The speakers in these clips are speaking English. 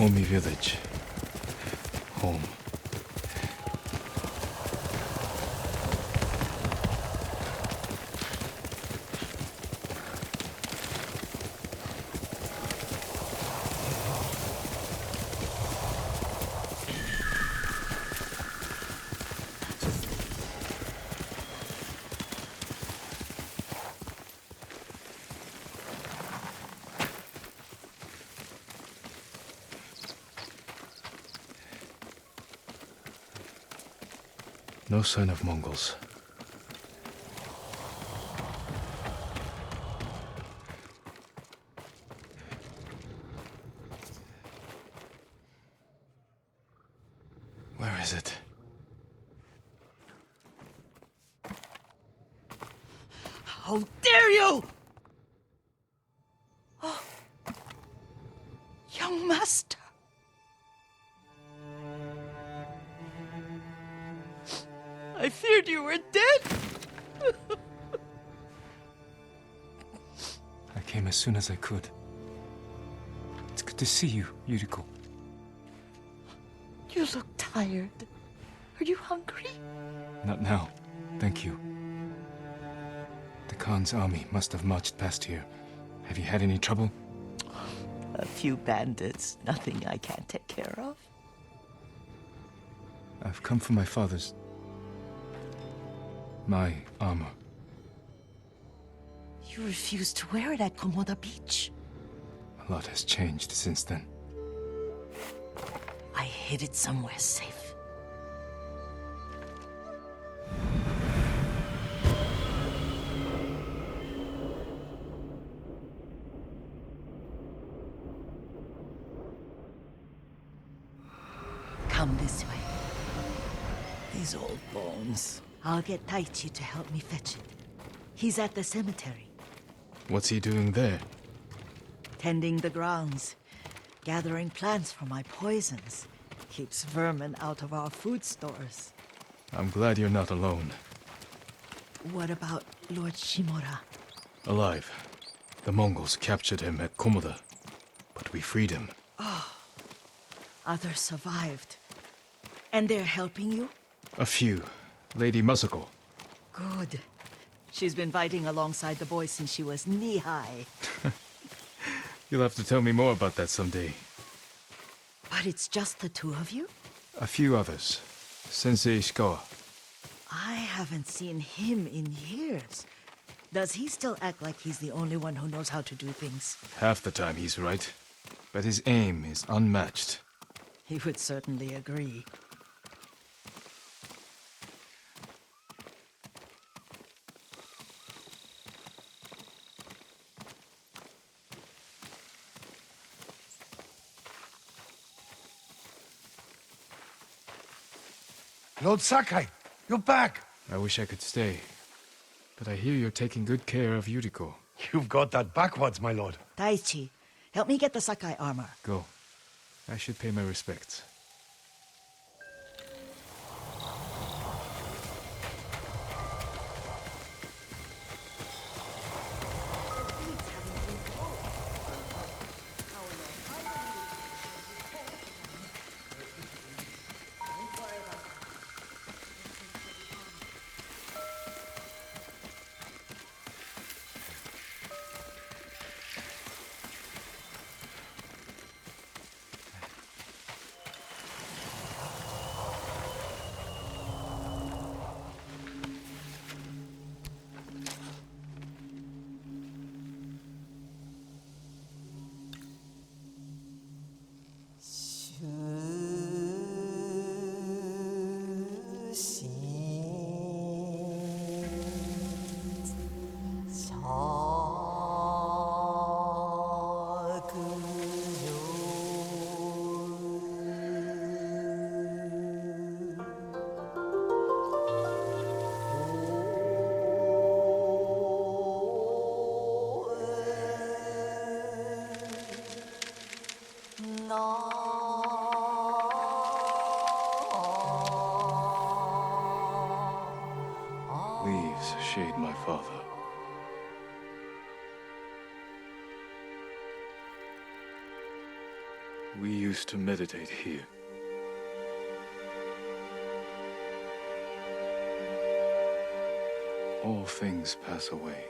Komi village. Home. No sign of Mongols. Where is it? How dare you! Oh, young master. I feared you were dead. I came as soon as I could. It's good to see you, Yuriko. You look tired. Are you hungry? Not now, thank you. The Khan's army must have marched past here. Have you had any trouble? A few bandits. Nothing I can't take care of. I've come for my father's... my armor. You refused to wear it at Komoda Beach. A lot has changed since then. I hid it somewhere safe. Come this way. These old bones. I'll get Taichi to help me fetch it. He's at the cemetery. What's he doing there? Tending the grounds. Gathering plants for my poisons. Keeps vermin out of our food stores. I'm glad you're not alone. What about Lord Shimura? Alive. The Mongols captured him at Komoda, but we freed him. Others survived. And they're helping you? A few. Lady Masako. Good. She's been fighting alongside the boys since she was knee-high. You'll have to tell me more about that someday. But it's just the two of you? A few others. Sensei Ishikawa. I haven't seen him in years. Does he still act like he's the only one who knows how to do things? Half the time he's right. But his aim is unmatched. He would certainly agree. Lord Sakai, you're back. I wish I could stay. But I hear you're taking good care of Yuriko. You've got that backwards, my lord. Taichi, help me get the Sakai armor. Go. I should pay my respects. Leaves shade my father. We used to meditate here. All things pass away.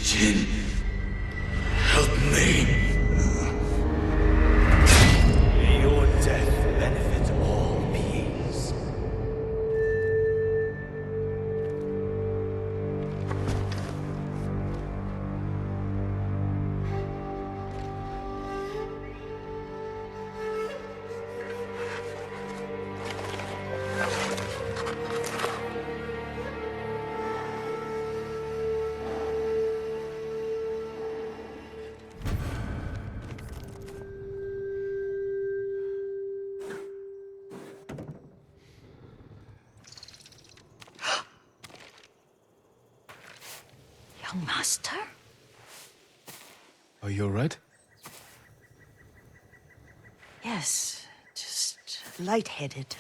Jin, help me. May your death benefit all beings. Young master? Are you alright? Yes, just lightheaded.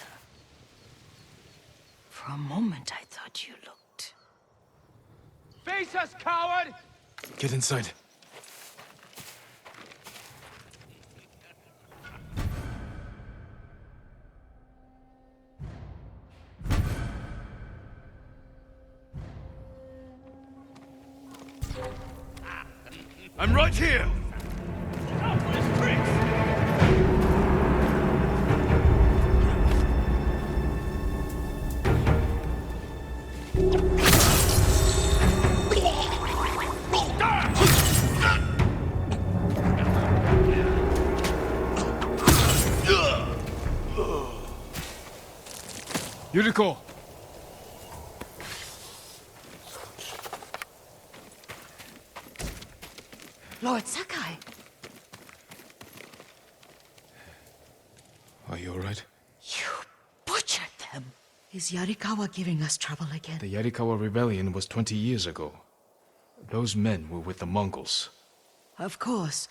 For a moment, I thought you looked... Face us, coward! Get inside. I'm right here. Yuriko! Lord Sakai! Are you alright? You butchered them! Is Yarikawa giving us trouble again? The Yarikawa rebellion was 20 years ago. Those men were with the Mongols. Of course.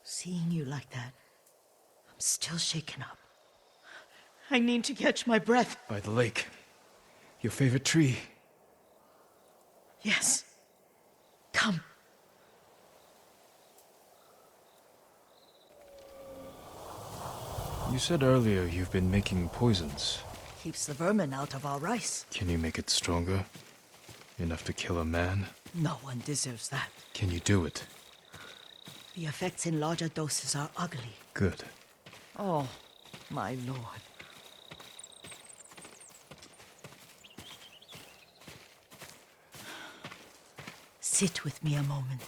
Seeing you like that, I'm still shaken up. I need to catch my breath. By the lake. Your favorite tree. Yes. Come. You said earlier you've been making poisons. Keeps the vermin out of our rice. Can you make it stronger? Enough to kill a man? No one deserves that. Can you do it? The effects in larger doses are ugly. Good. Oh, my lord. Sit with me a moment.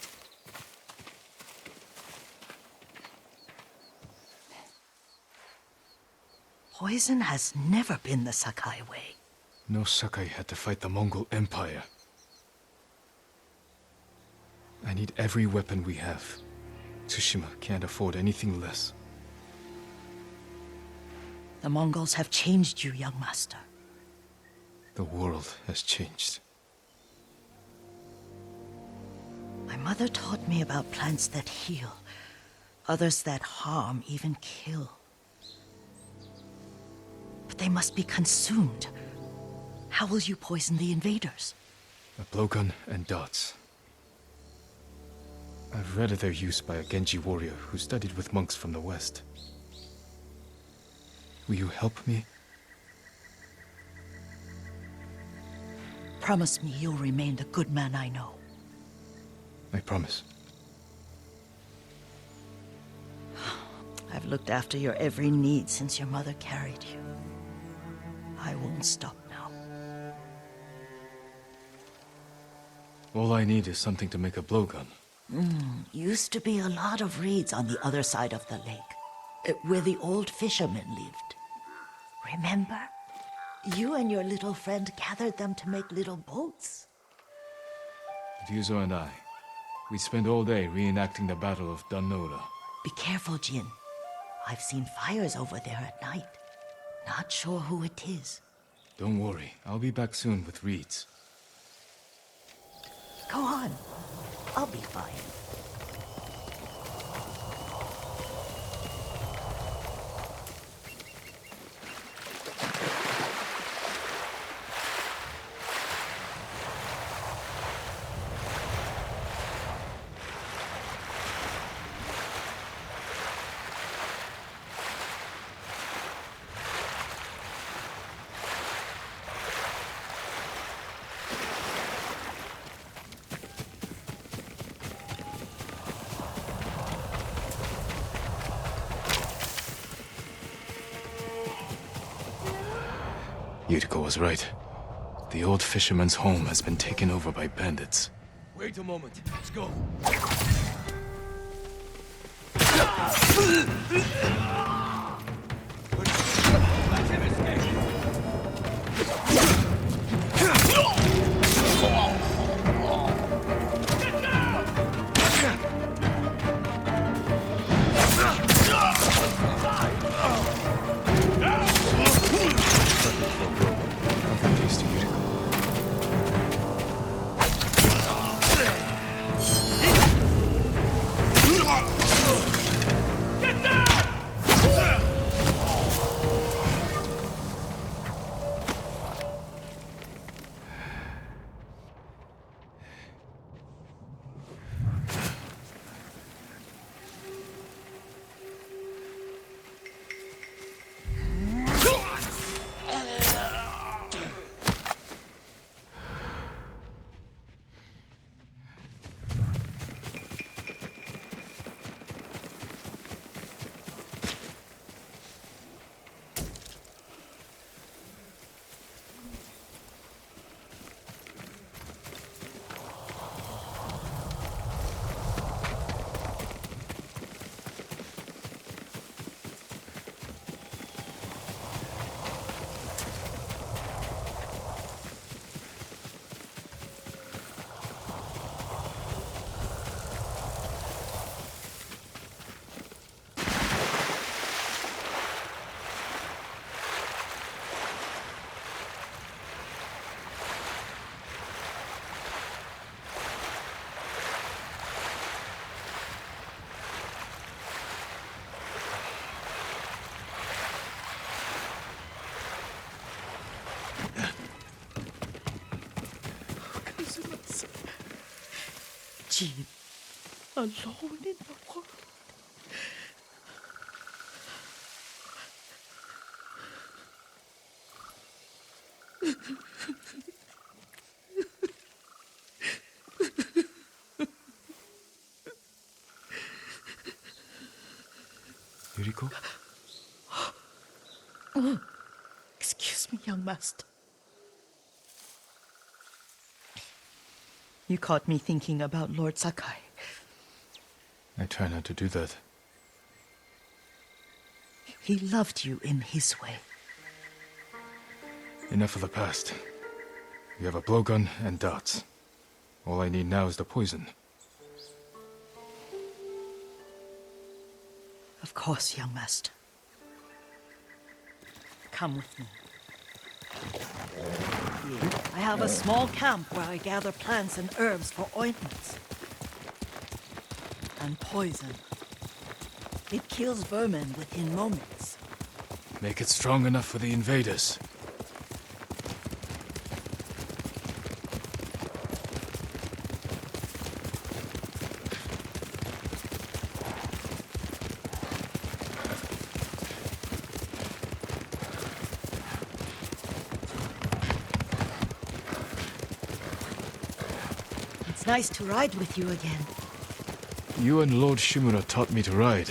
Poison has never been the Sakai way. No Sakai had to fight the Mongol Empire. I need every weapon we have. Tsushima can't afford anything less. The Mongols have changed you, young master. The world has changed. My mother taught me about plants that heal, others that harm, even kill. But they must be consumed. How will you poison the invaders? A blowgun and dots. I've read of their use by a Genji warrior who studied with monks from the west. Will you help me? Promise me you'll remain the good man I know. I promise. I've looked after your every need since your mother carried you. I won't stop now. All I need is something to make a blowgun. Used to be a lot of reeds on the other side of the lake, where the old fishermen lived. Remember? You and your little friend gathered them to make little boats. Ryuzo and I, we spent all day reenacting the Battle of Danora. Be careful, Jin. I've seen fires over there at night. Not sure who it is. Don't worry, I'll be back soon with reeds. Go on. I'll be fine. Yuriko was right. The old fisherman's home has been taken over by bandits. Wait a moment. Let's go. Let him escape. Nothing tasty, Yuriko. Jean, alone in the world. Yuriko? Excuse me, young master. You caught me thinking about Lord Sakai. I try not to do that. He loved you in his way. Enough of the past. You have a blowgun and darts. All I need now is the poison. Of course, young master. Come with me. Here, I have a small camp where I gather plants and herbs for ointments. And poison. It kills vermin within moments. Make it strong enough for the invaders. It's nice to ride with you again. You and Lord Shimura taught me to ride.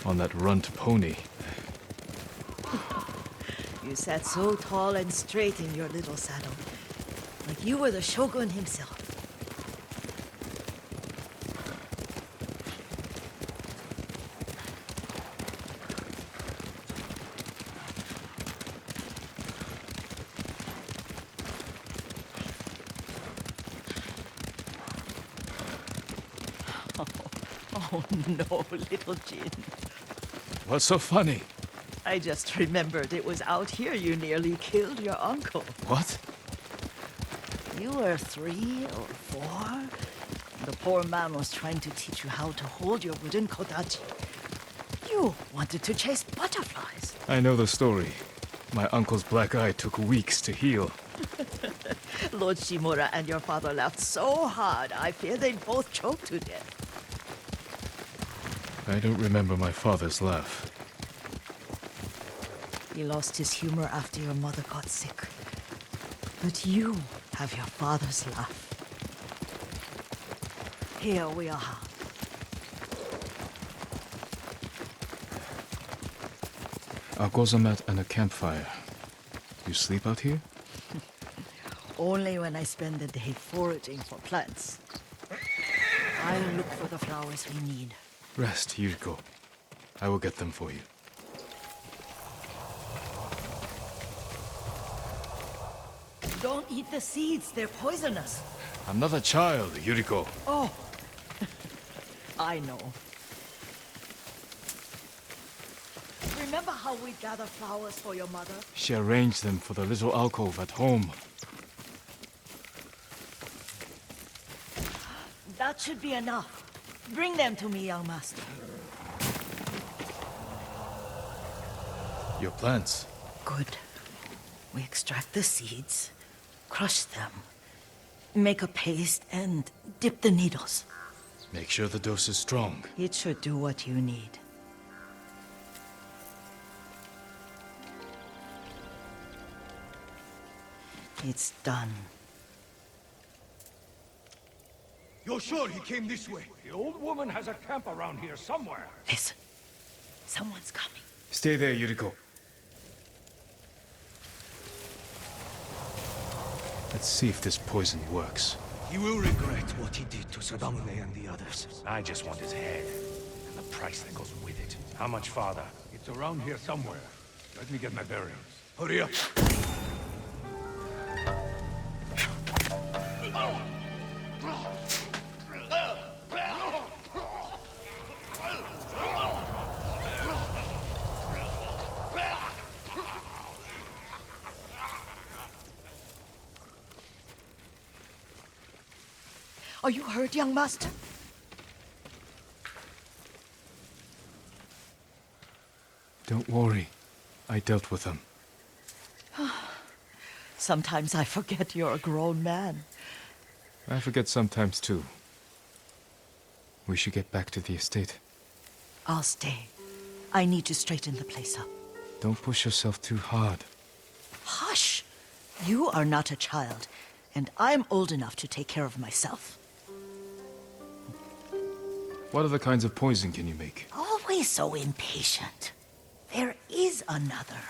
On that runt pony. You sat so tall and straight in your little saddle. Like you were the shogun himself. Oh no, little Jin. What's so funny? I just remembered it was out here you nearly killed your uncle. What? You were 3 or 4. The poor man was trying to teach you how to hold your wooden kodachi. You wanted to chase butterflies. I know the story. My uncle's black eye took weeks to heal. Lord Shimura and your father laughed so hard, I fear they'd both choke to death. I don't remember my father's laugh. He lost his humor after your mother got sick. But you have your father's laugh. Here we are. A gozamat and a campfire. You sleep out here? Only when I spend the day foraging for plants. I'll look for the flowers we need. Rest, Yuriko. I will get them for you. Don't eat the seeds, they're poisonous. I'm not a child, Yuriko. Oh, I know. Remember how we gather flowers for your mother? She arranged them for the little alcove at home. That should be enough. Bring them to me, young master. Your plants. Good. We extract the seeds, crush them, make a paste, and dip the needles. Make sure the dose is strong. It should do what you need. It's done. You're sure he came this way? The old woman has a camp around here somewhere. Listen. Someone's coming. Stay there, Yuriko. Let's see if this poison works. He will regret what he did to Sadamune and the others. I just want his head, and the price that goes with it. How much farther? It's around here somewhere. Let me get my bearings. Hurry up. Are you hurt, young master? Don't worry. I dealt with them. Sometimes I forget you're a grown man. I forget sometimes too. We should get back to the estate. I'll stay. I need to straighten the place up. Don't push yourself too hard. Hush! You are not a child, and I'm old enough to take care of myself. What other kinds of poison can you make? Always so impatient. There is another.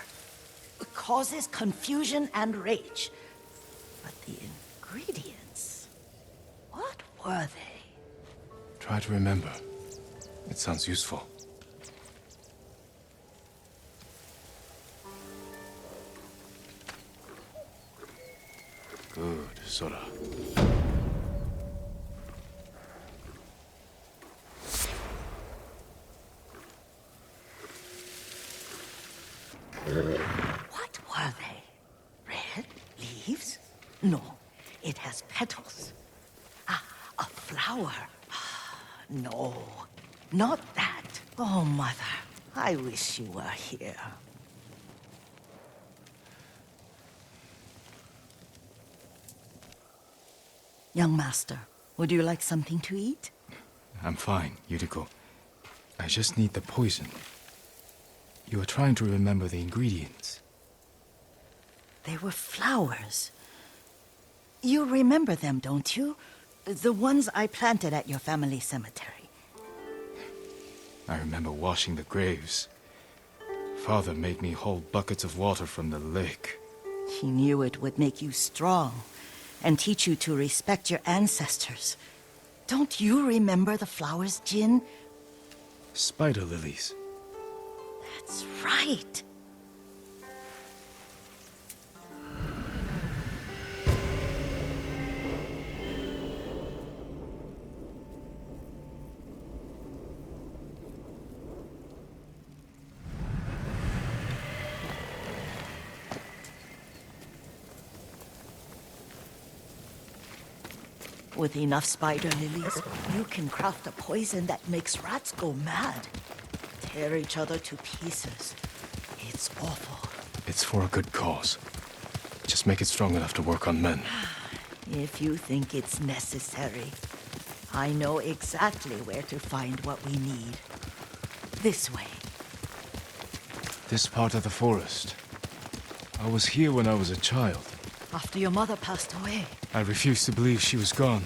It causes confusion and rage. But the ingredients... what were they? Try to remember. It sounds useful. Sora. What were they? Red leaves? No, it has petals. Ah, a flower. No, not that. Oh, Mother, I wish you were here. Young master, would you like something to eat? I'm fine, Yuriko. I just need the poison. You are trying to remember the ingredients. They were flowers. You remember them, don't you? The ones I planted at your family cemetery. I remember washing the graves. Father made me hold buckets of water from the lake. He knew it would make you strong and teach you to respect your ancestors. Don't you remember the flowers, Jin? Spider lilies. That's right. With enough spider lilies, you can craft a poison that makes rats go mad. Tear each other to pieces. It's awful. It's for a good cause. Just make it strong enough to work on men. If you think it's necessary, I know exactly where to find what we need. This way. This part of the forest. I was here when I was a child. After your mother passed away. I refused to believe she was gone.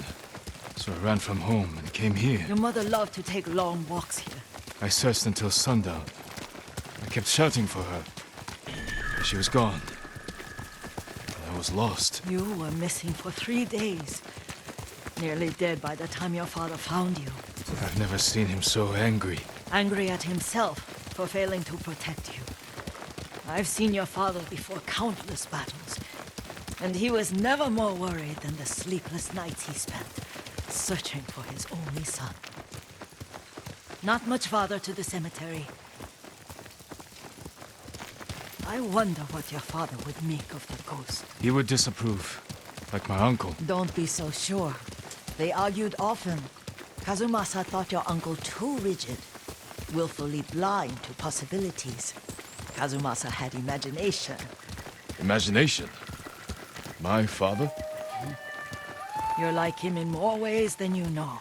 So I ran from home and came here. Your mother loved to take long walks here. I searched until sundown. I kept shouting for her. She was gone. And I was lost. You were missing for 3 days. Nearly dead by the time your father found you. I've never seen him so angry. Angry at himself for failing to protect you. I've seen your father before countless battles. And he was never more worried than the sleepless nights he spent searching for his only son. Not much farther to the cemetery. I wonder what your father would make of the ghost. He would disapprove, like my uncle. Don't be so sure. They argued often. Kazumasa thought your uncle too rigid, willfully blind to possibilities. Kazumasa had imagination. Imagination? My father? You're like him in more ways than you know.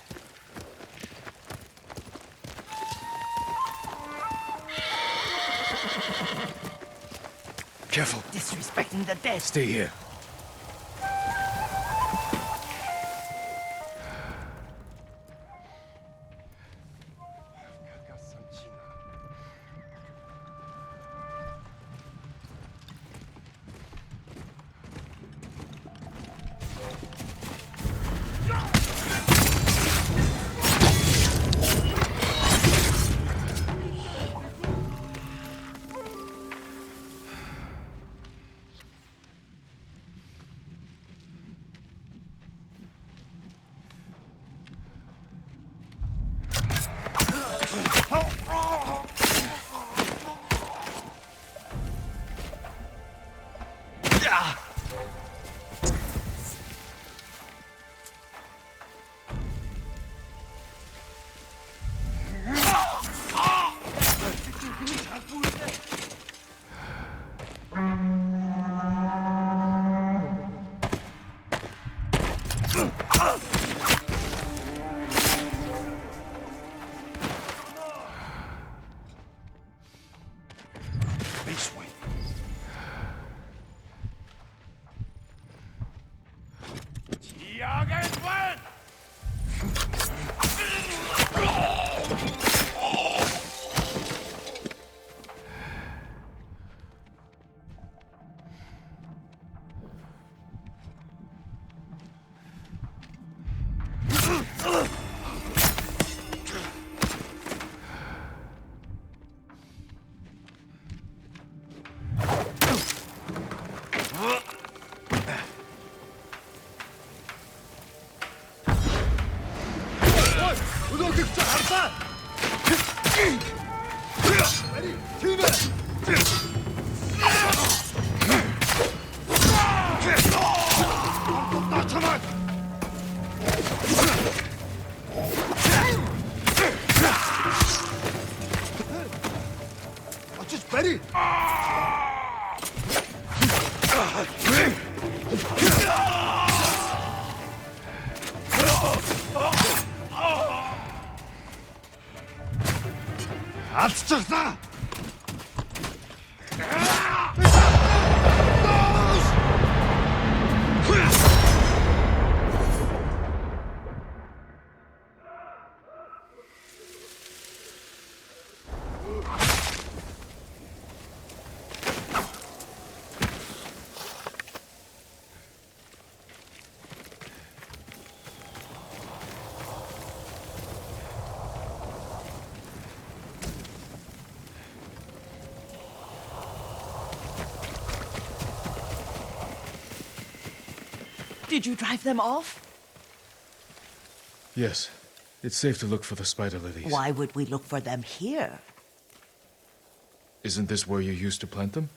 Careful. Disrespecting the dead. Stay here. Did you drive them off? Yes. It's safe to look for the spider lilies. Why would we look for them here? Isn't this where you used to plant them?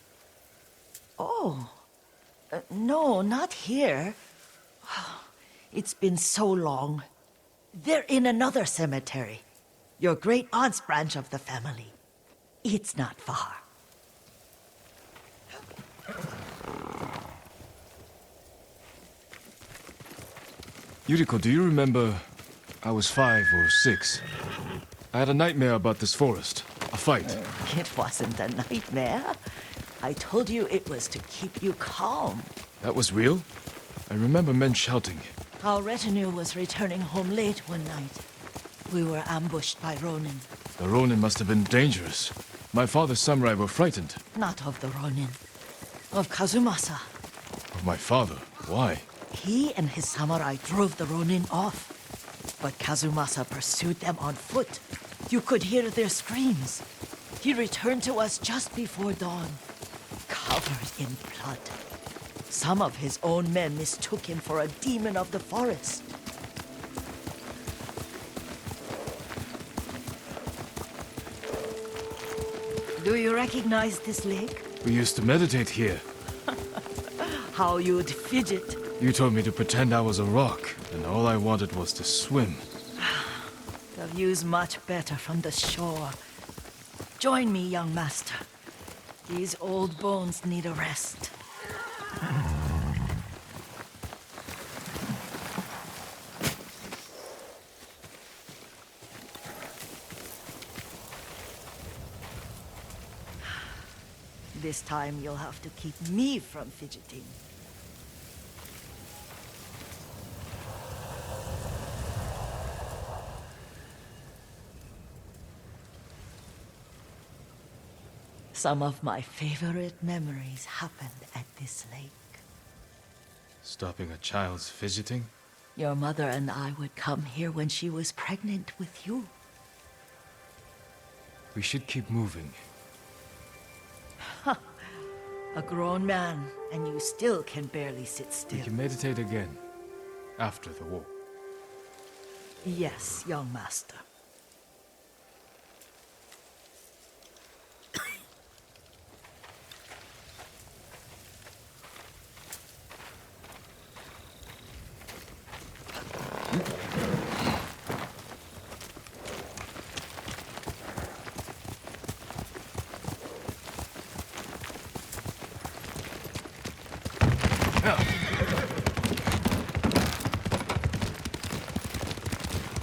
Oh. No, not here. It's been so long. They're in another cemetery. Your great-aunt's branch of the family. It's not far. Yuriko, do you remember... I was 5 or 6. I had a nightmare about this forest. A fight. It wasn't a nightmare. I told you it was to keep you calm. That was real? I remember men shouting. Our retinue was returning home late one night. We were ambushed by Ronin. The Ronin must have been dangerous. My father's samurai were frightened. Not of the Ronin. Of Kazumasa. Of my father? Why? He and his samurai drove the Ronin off. But Kazumasa pursued them on foot. You could hear their screams. He returned to us just before dawn, covered in blood. Some of his own men mistook him for a demon of the forest. Do you recognize this lake? We used to meditate here. How you'd fidget. You told me to pretend I was a rock, and all I wanted was to swim. The view's much better from the shore. Join me, young master. These old bones need a rest. This time you'll have to keep me from fidgeting. Some of my favorite memories happened at this lake. Stopping a child's fidgeting? Your mother and I would come here when she was pregnant with you. We should keep moving. A grown man, and you still can barely sit We still. can meditate again. After the war. Yes, young master.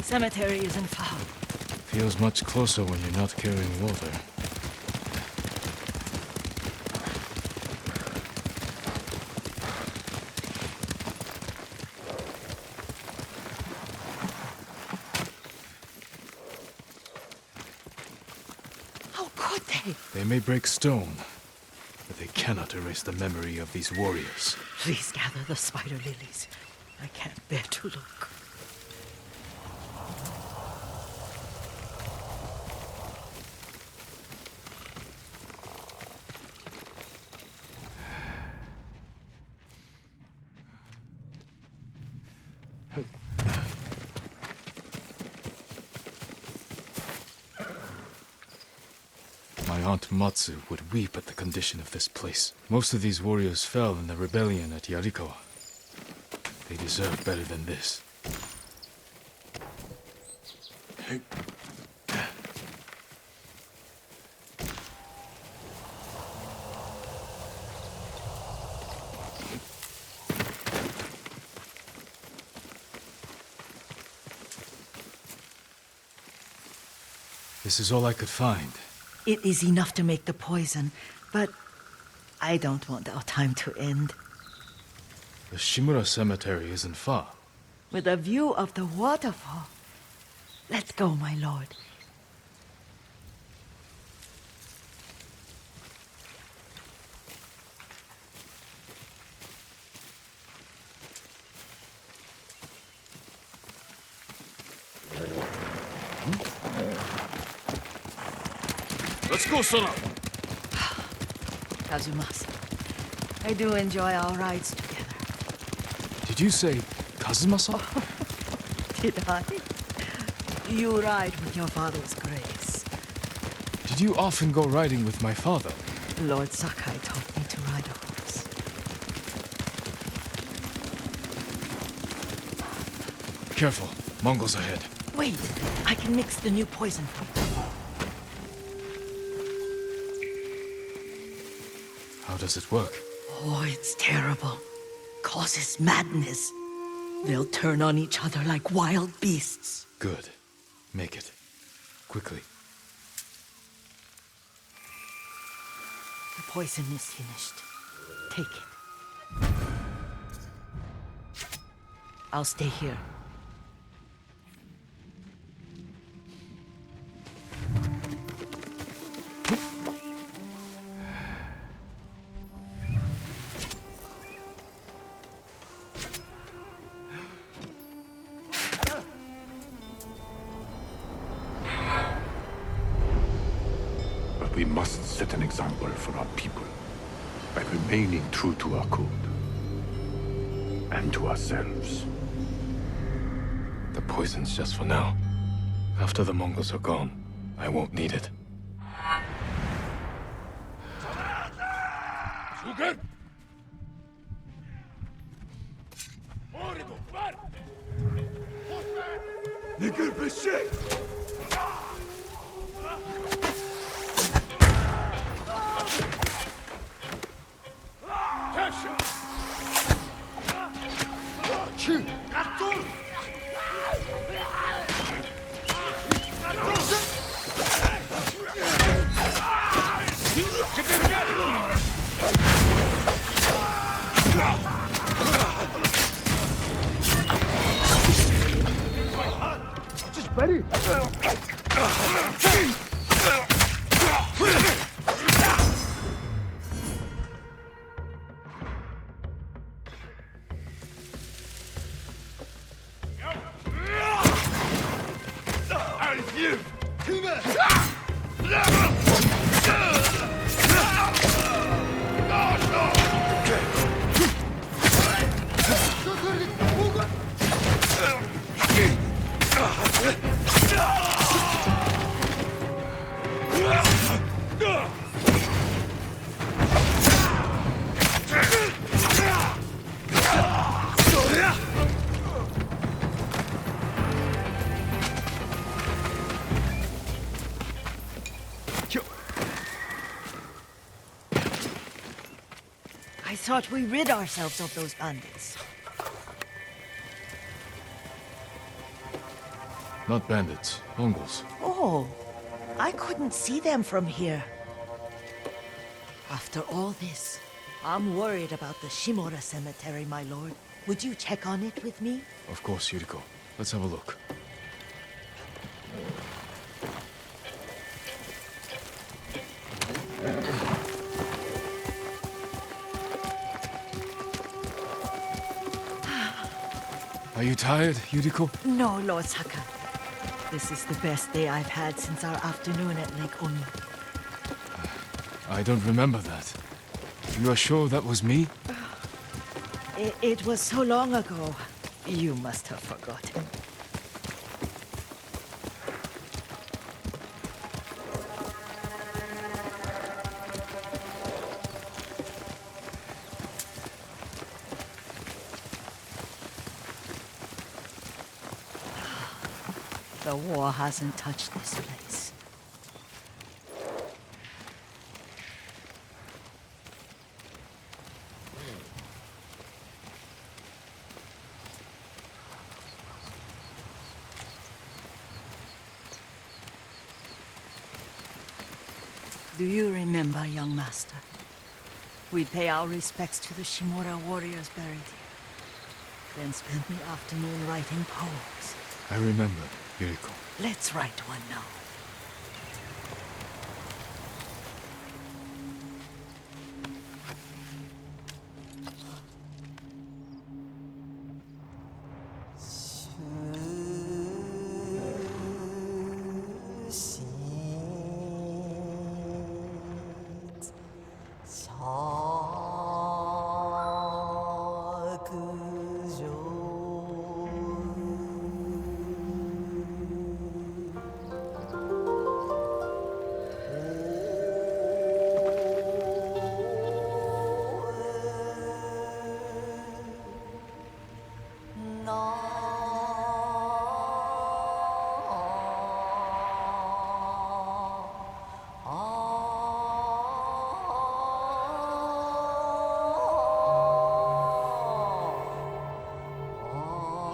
Cemetery isn't far. Feels much closer when you're not carrying water. How could they? They may break stone, but they cannot erase the memory of these warriors. Please gather the spider lilies. I can't bear to look. Aunt Matsu would weep at the condition of this place. Most of these warriors fell in the rebellion at Yarikawa. They deserve better than this. This is all I could find. It is enough to make the poison, but I don't want our time to end. The Shimura Cemetery isn't far. With a view of the waterfall. Let's go, my lord. Let's go, Sona! Kazumasa, I do enjoy our rides together. Did you say Kazumasa? Did I? You ride with your father's grace. Did you often go riding with my father? Lord Sakai taught me to ride a horse. Careful, Mongols ahead. Wait, I can mix the new poison for you. How does it work? Oh, it's terrible. Causes madness. They'll turn on each other like wild beasts. Good. Make it. Quickly. The poison is finished. Take it. I'll stay here. We must set an example for our people by remaining true to our code and to ourselves. The poison's just for now. After the Mongols are gone, I won't need it. Sugar! Nigger Bishek! I thought we rid ourselves of those bandits. Not bandits, Mongols. Oh, I couldn't see them from here. After all this, I'm worried about the Shimura Cemetery, my lord. Would you check on it with me? Of course, Yuriko. Let's have a look. Are you tired, Yuriko? No, Lord Sakai. This is the best day I've had since our afternoon at Lake Oni. I don't remember that. You are sure that was me? It was so long ago. You must have forgotten. The war hasn't touched this place. Do you remember, young master? We'd pay our respects to the Shimura warriors buried here. Then spend the afternoon writing poems. I remember, Yuriko. Let's write one now.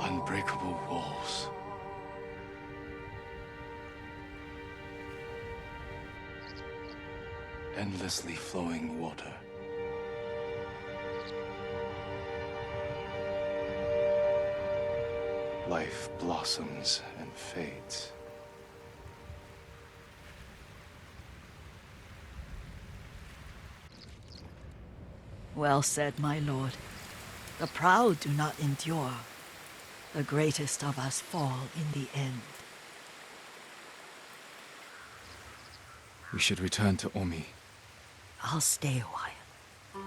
Unbreakable walls. Endlessly flowing water. Life blossoms and fades. Well said, my lord. The proud do not endure. The greatest of us fall in the end. We should return to Omi. I'll stay a while.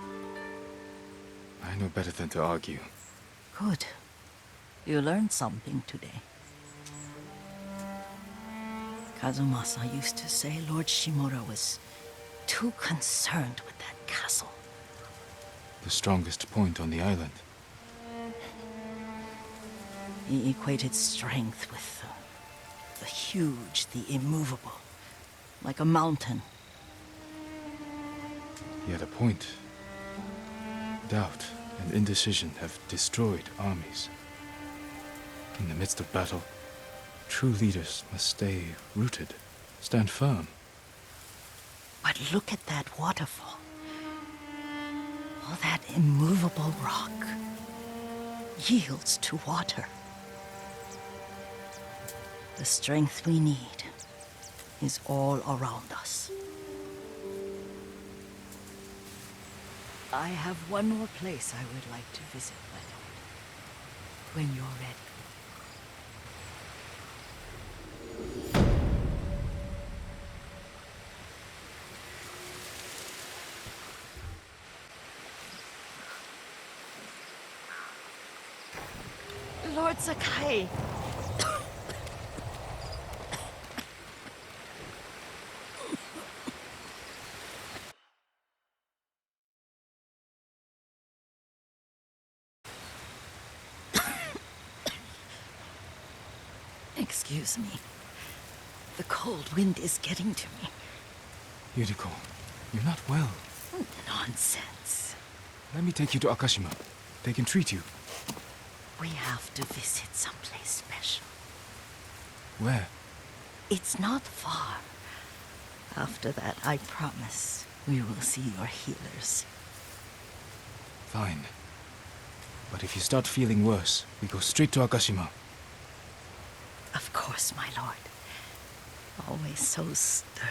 I know better than to argue. Good. You learned something today. Kazumasa used to say Lord Shimura was too concerned with that castle. The strongest point on the island. He equated strength with the huge, the immovable, like a mountain. He had a point. Doubt and indecision have destroyed armies. In the midst of battle, true leaders must stay rooted, stand firm. But look at that waterfall. All that immovable rock yields to water. The strength we need is all around us. I have one more place I would like to visit, my lord. When you're ready. Lord Sakai! Excuse me. The cold wind is getting to me. Yuriko, you're not well. Nonsense. Let me take you to Akashima. They can treat you. We have to visit someplace special. Where? It's not far. After that, I promise, we will see your healers. Fine. But if you start feeling worse, we go straight to Akashima. Of course, my lord. Always so stern.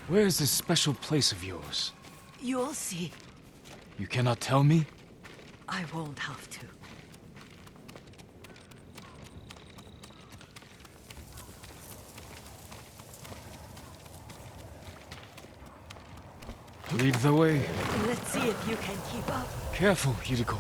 Where is this special place of yours? You'll see. You cannot tell me? I won't have to. Lead the way. Let's see if you can keep up. Careful, Yuriko.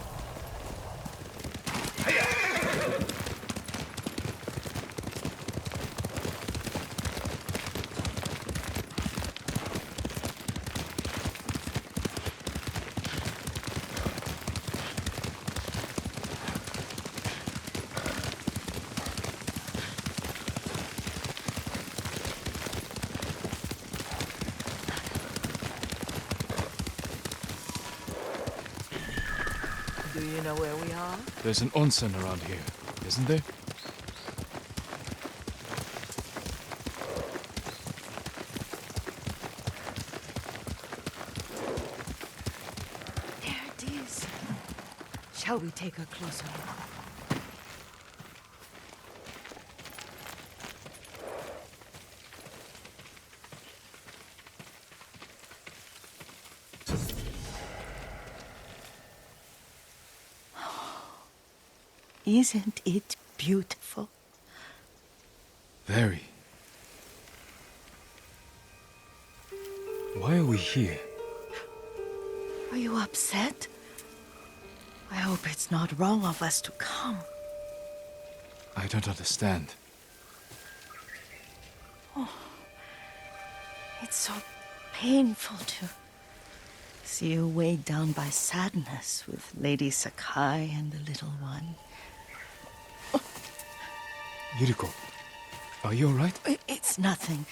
know where we are? There's an onsen around here, isn't there? There it is. Shall we take a closer look? Isn't it beautiful? Very. Why are we here? Are you upset? I hope it's not wrong of us to come. I don't understand. It's so painful to see you weighed down by sadness with Lady Sakai and the little one. Yuriko, are you alright? It's nothing.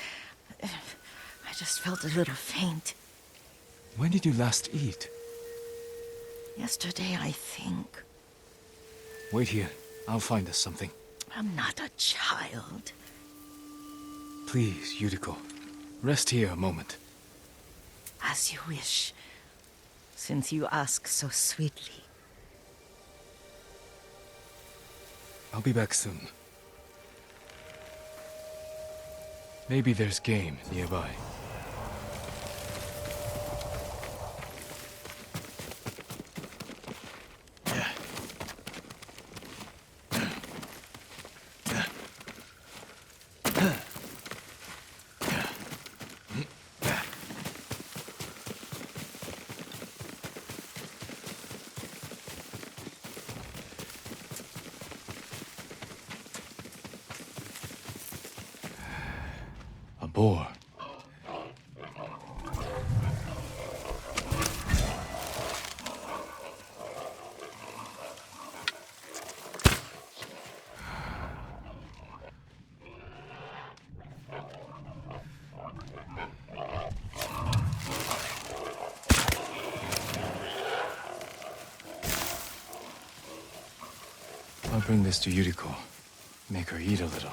I just felt a little faint. When did you last eat? Yesterday, I think. Wait here. I'll find us something. I'm not a child. Please, Yuriko. Rest here a moment. As you wish, since you ask so sweetly. I'll be back soon. Maybe there's game nearby. A boar. I'll bring this to Yuriko. Make her eat a little.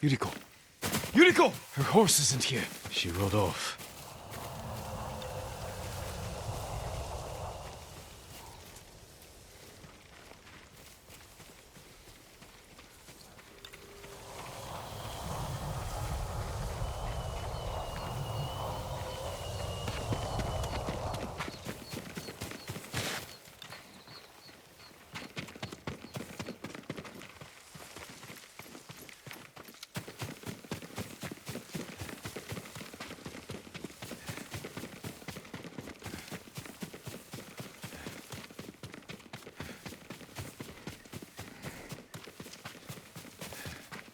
Yuriko! Yuriko! Her horse isn't here. She rode off.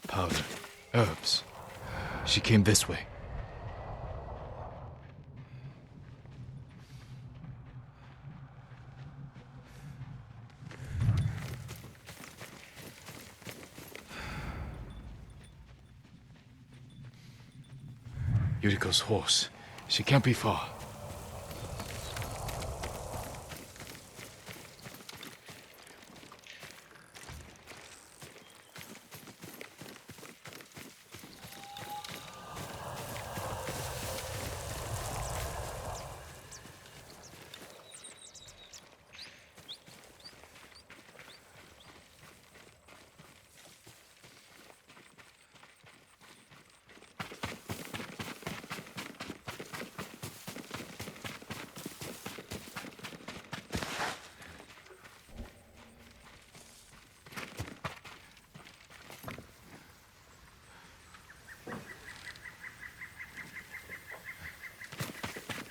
Powder. Herbs. She came this way. Yuriko's horse. She can't be far.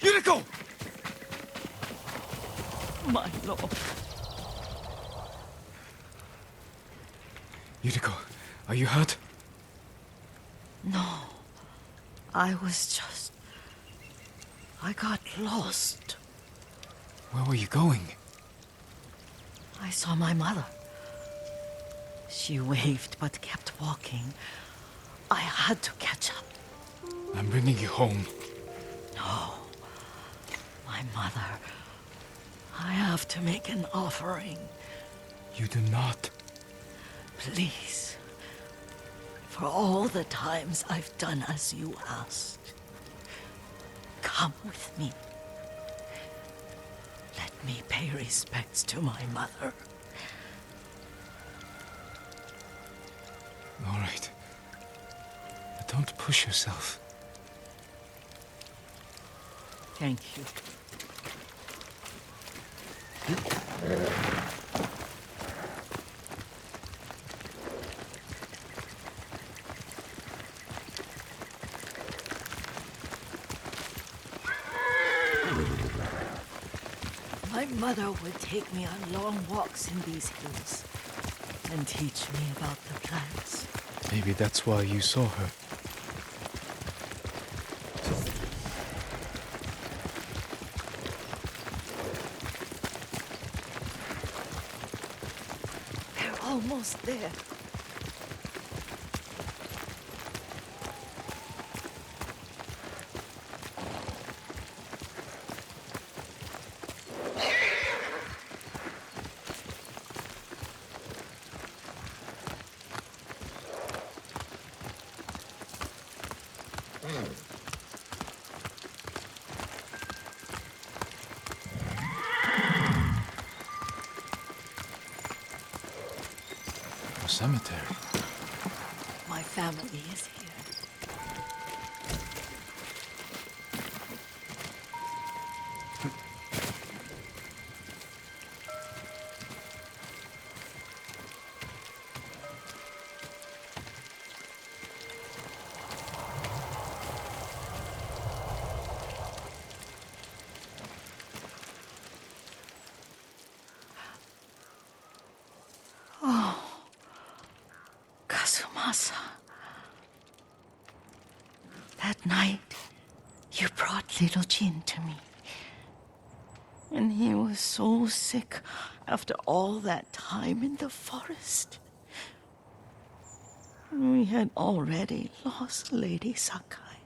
Yuriko! My lord. Yuriko, are you hurt? No. I was just I got lost. Where were you going? I saw my mother. She waved but kept walking. I had to catch up. I'm bringing you home. No. My mother. I have to make an offering. You do not. Please. For all the times I've done as you asked. Come with me. Let me pay respects to my mother. All right. But don't push yourself. Thank you. My mother would take me on long walks in these hills and teach me about the plants. Maybe that's why you saw her. They're almost there. A cemetery. My family is here. Kazumasa. That night, you brought little Jin to me. And he was so sick after all that time in the forest. We had already lost Lady Sakai.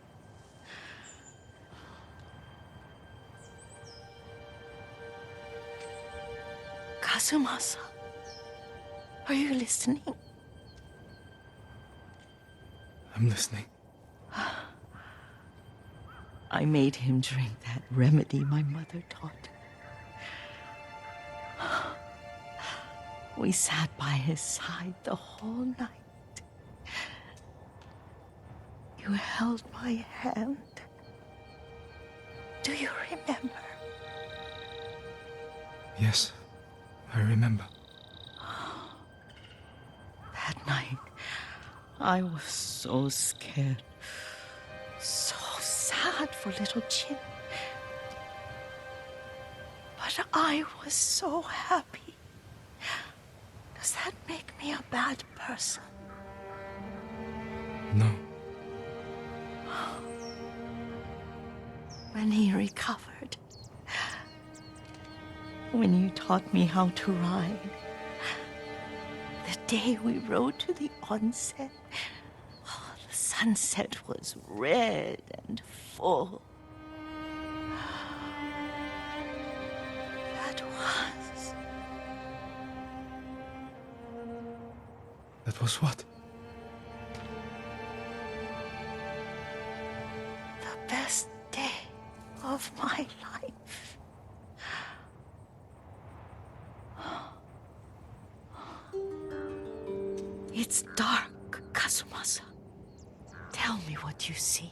Kazumasa, are you listening? I'm listening. I made him drink that remedy my mother taught. We sat by his side the whole night. You held my hand. Do you remember? Yes, I remember. That night, I was so scared. So sad for little Jin. But I was so happy. Does that make me a bad person? No. When he recovered, when you taught me how to ride, the day we rode to the onsen, oh, the sunset was red and full. That was what? The best day of my life. It's dark, Kazumasa. Tell me what you see.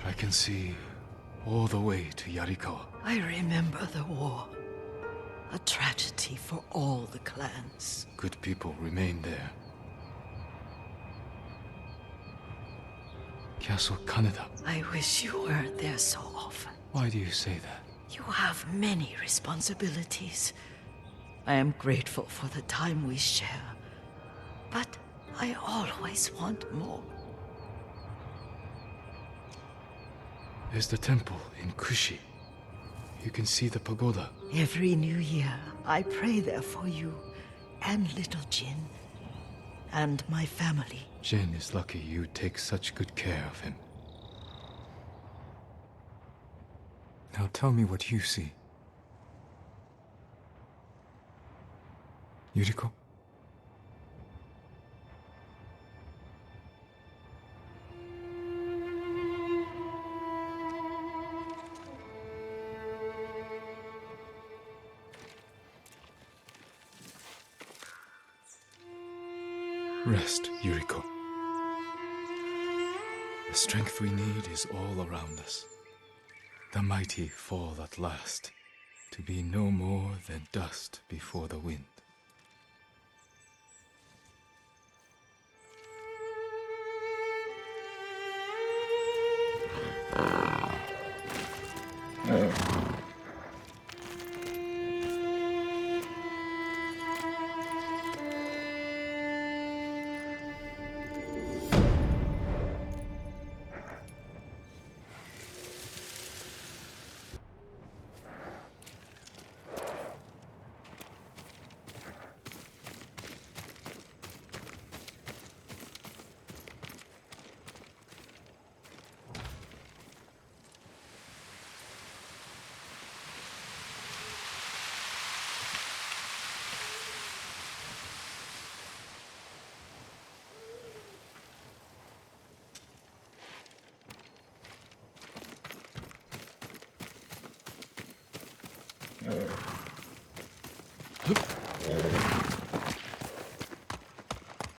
I can see all the way to Yarikawa. I remember the war. A tragedy for all the clans. Good people remain there. Castle Kaneda. I wish you weren't there so often. Why do you say that? You have many responsibilities. I am grateful for the time we share, but I always want more. There's the temple in Kushi. You can see the pagoda. Every new year, I pray there for you and little Jin and my family. Jin is lucky you take such good care of him. Now tell me what you see. Yuriko? Rest, Yuriko. The strength we need is all around us. The mighty fall at last, to be no more than dust before the wind.